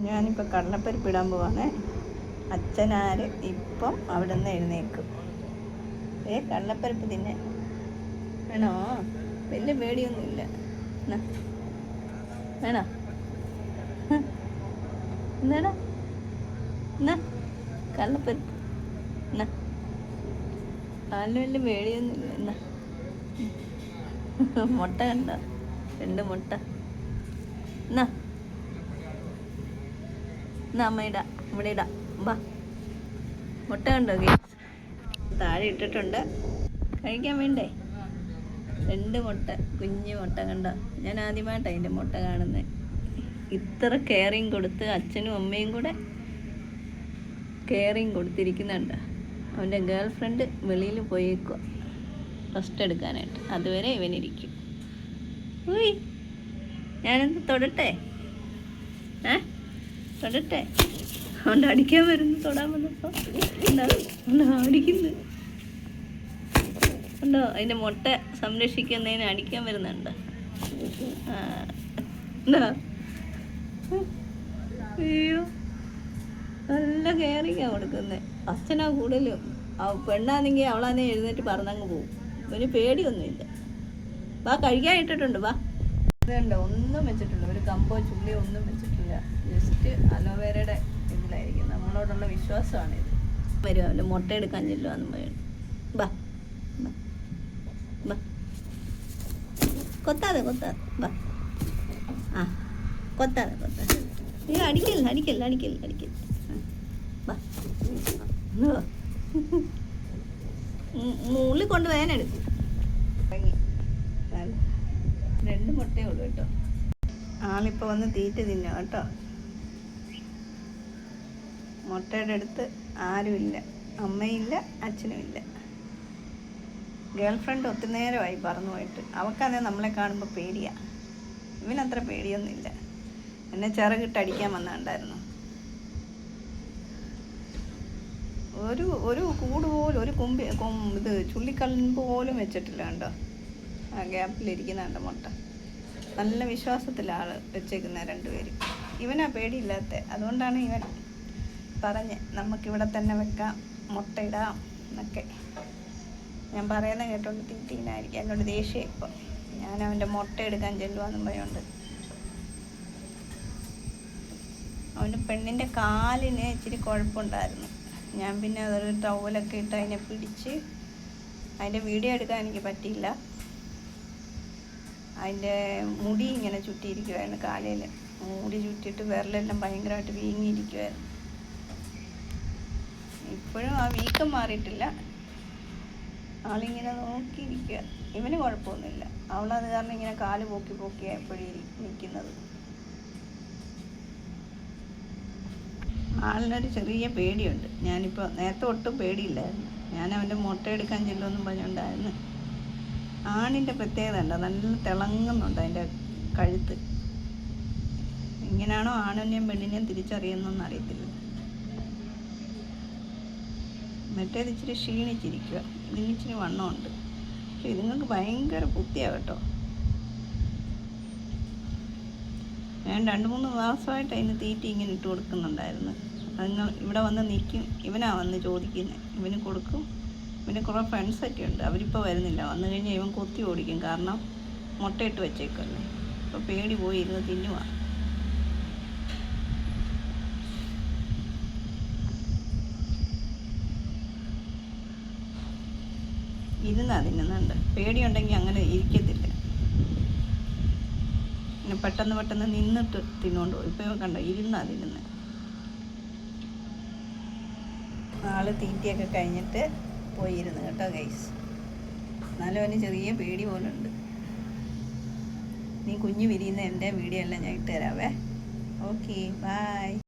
ഞാനിപ്പോൾ കടലപ്പരിപ്പ് ഇടാൻ പോവാണേ. അച്ഛനാര് ഇപ്പം അവിടെ നിന്ന് എഴുന്നേക്കും. കടലപ്പരിപ്പ് തിന്നെ വേണോ? വലിയ പേടിയൊന്നുമില്ല. വേണോ? എന്നാടാ എന്നാ കടലപ്പരിപ്പ് എന്നാ ആളിന് വലിയ പേടിയൊന്നുമില്ല. എന്നാ മുട്ട കണ്ടോ? 2 മുട്ട. എന്നാ അമ്മ ഇടാം, ഇവിടെ ഇടാം. ബാ, മുട്ട കണ്ടോ? താഴെ ഇട്ടിട്ടുണ്ട്. കഴിക്കാൻ വേണ്ടേ? 2 മുട്ട, കുഞ്ഞു മുട്ട കണ്ടോ? ഞാൻ ആദ്യമായിട്ടാണ് അതിൻ്റെ മുട്ട കാണുന്നത്. ഇത്ര കെയറിങ് കൊടുത്ത് അച്ഛനും അമ്മയും കൂടെ കെയറിങ് കൊടുത്തിരിക്കുന്നുണ്ട്. അവൻ്റെ ഗേൾ ഫ്രണ്ട് വെളിയിൽ പോയേക്കുക റെസ്റ്റ് എടുക്കാനായിട്ട്. അതുവരെ ഇവനിരിക്കും. ഉയ്, ഞാനെന്ത് തൊടട്ടെ? തൊടട്ടെ? അതുകൊണ്ട് അടിക്കാൻ വരുന്നു. തൊടാൻ വന്നപ്പോൾ അടിക്കുന്നു. ഉണ്ടോ? അതിൻ്റെ മുട്ട സംരക്ഷിക്കുന്നതിന് അടിക്കാൻ വരുന്നുണ്ട്. അയ്യോ, നല്ല കെയറിങ്ങാണ് കൊടുക്കുന്നത്. അച്ഛനാ കൂടുതലും. പെണ്ണാണെങ്കിൽ അവളാന്നെ എഴുന്നേറ്റ് പറന്നങ്ങ് പോകും. ഒരു പേടിയൊന്നുമില്ല. വാ, കഴിക്കാൻ ഇട്ടിട്ടുണ്ട്. വാ, ഇതുണ്ട്, ഒന്നും വെച്ചിട്ടില്ല. ഒരു കമ്പോ ചുള്ളിയോ ഒന്നും വെച്ചിട്ടില്ല. ജസ്റ്റ് അലോവേരയുടെ ഇതിലായിരിക്കും. നമ്മളോടുള്ള വിശ്വാസമാണിത്. വരും അവൻ്റെ മുട്ട എടുക്കാൻ ചെല്ലുവാന്ന് പറയണം. ബാ ബാ, കൊത്താതെ ബാ. ആ, കൊത്താതെ. നീ അടിക്കല്ല. ബാ, ഉള്ളിൽ കൊണ്ട് വേനെടുക്കും. 2 മുട്ടയേ ഉള്ളൂ കേട്ടോ. ആളിപ്പോൾ വന്ന് തീറ്റ തിന്നു കേട്ടോ. മുട്ടയുടെ അടുത്ത് ആരുമില്ല. അമ്മയില്ല, അച്ഛനുമില്ല. ഗേൾ ഫ്രണ്ട് ഒത്തിരി നേരമായി പറന്നു പോയിട്ട്. അവൾക്കതേ നമ്മളെ കാണുമ്പോൾ പേടിയാണ്. ഇവനത്ര പേടിയൊന്നുമില്ല. എന്നെ ചിറകിട്ട് അടിക്കാൻ വന്നിട്ടുണ്ടായിരുന്നു. ഒരു കൂട് പോലും, ഒരു ഇത് ചുള്ളിക്കല്ലിന് പോലും വെച്ചിട്ടില്ല കണ്ടോ. ആ ഗ്യാപ്പിലിരിക്കുന്നുണ്ട് മുട്ട. നല്ല വിശ്വാസത്തിലാണ് വെച്ചേക്കുന്ന 2 പേരും. ഇവനാ പേടിയില്ലാത്ത. അതുകൊണ്ടാണ് ഇവൻ പറഞ്ഞ് നമുക്കിവിടെ തന്നെ വെക്കാം, മുട്ടയിടാം എന്നൊക്കെ. ഞാൻ പറയുന്നത് കേട്ടോണ്ട് തീറ്റീനായിരിക്കും. എന്നോട് ദേഷ്യം ഇപ്പം. ഞാൻ അവൻ്റെ മുട്ട എടുക്കാൻ ചെല്ലുവാന്നും പറയുന്നുണ്ട്. അവൻ്റെ പെണ്ണിൻ്റെ കാലിന് ഇച്ചിരി കുഴപ്പമുണ്ടായിരുന്നു. ഞാൻ പിന്നെ അതൊരു ടവലൊക്കെ ഇട്ട് അതിനെ പിടിച്ച്, അതിൻ്റെ വീഡിയോ എടുക്കാൻ എനിക്ക് പറ്റിയില്ല. അതിൻ്റെ മുടി ഇങ്ങനെ ചുറ്റിയിരിക്കുമായിരുന്നു കാലിൽ. മുടി ചുറ്റിയിട്ട് വിരലെല്ലാം ഭയങ്കരമായിട്ട് വീങ്ങിയിരിക്കുമായിരുന്നു. ഇപ്പോഴും ആ വീക്കം മാറിയിട്ടില്ല. ആളിങ്ങനെ നോക്കിയിരിക്കുക. ഇവന് കുഴപ്പമൊന്നുമില്ല. അവളത് കാരണം ഇങ്ങനെ കാല് പോക്കി എപ്പോഴും നിൽക്കുന്നത്. ആളിനൊരു ചെറിയ പേടിയുണ്ട്. ഞാനിപ്പോൾ നേരത്തെ ഒട്ടും പേടിയില്ലായിരുന്നു. ഞാൻ അവൻ്റെ മുട്ട എടുക്കാൻ ചെല്ലുമെന്നും പറഞ്ഞുകൊണ്ടായിരുന്നു. ആണിൻ്റെ പ്രത്യേകത ഉണ്ടോ, നല്ല തിളങ്ങുന്നുണ്ട് അതിൻ്റെ കഴുത്ത്. ഇങ്ങനെയാണോ ആണിനെയും പെണ്ണിനെയും തിരിച്ചറിയുന്നതെന്ന് അറിയത്തില്ല. മറ്റേത് ഇച്ചിരി ക്ഷീണിച്ചിരിക്കുക. ഇതിന് ഇച്ചിരി വണ്ണമുണ്ട്. പക്ഷെ ഇതുങ്ങൾക്ക് ഭയങ്കര ബുദ്ധിയാണ് കേട്ടോ. ഞാൻ 2-3 മാസമായിട്ട് അതിന് തീറ്റ ഇങ്ങനെ ഇട്ട് കൊടുക്കുന്നുണ്ടായിരുന്നു. അതുങ്ങൾ ഇവിടെ വന്ന് നിൽക്കും. ഇവനാ വന്ന് ചോദിക്കുന്നത്. ഇവന് കൊടുക്കും. ഇവന് കുറേ ഫ്രണ്ട്സൊക്കെ ഉണ്ട്. അവരിപ്പോൾ വരുന്നില്ല. വന്നു കഴിഞ്ഞാൽ ഇവൻ കൊത്തി ഓടിക്കും. കാരണം മുട്ടയിട്ട് വെച്ചേക്കല്ലേ. ഇപ്പോൾ പേടി പോയി ഇരുന്ന് തിന്നുവാ. ഇരുന്നാ തിന്നുന്നുണ്ട്. പേടിയുണ്ടെങ്കിൽ അങ്ങനെ ഇരിക്കത്തില്ല. പിന്നെ പെട്ടെന്ന് നിന്നിട്ട് തിന്നുകൊണ്ട് പോകും. ഇപ്പോൾ കണ്ടോ, ഇരുന്നാ തിന്നുന്നത്. ആള് തീറ്റയൊക്കെ കഴിഞ്ഞിട്ട് പോയിരുന്നു കേട്ടോ ഗൈസ്. എന്നാലും അവന് ചെറിയ പേടി പോലുണ്ട്. നീ കുഞ്ഞ് വിരിയുന്ന എൻ്റെ വീഡിയോ എല്ലാം ഞാൻ ഇട്ട് തരാവേ. Okay, by.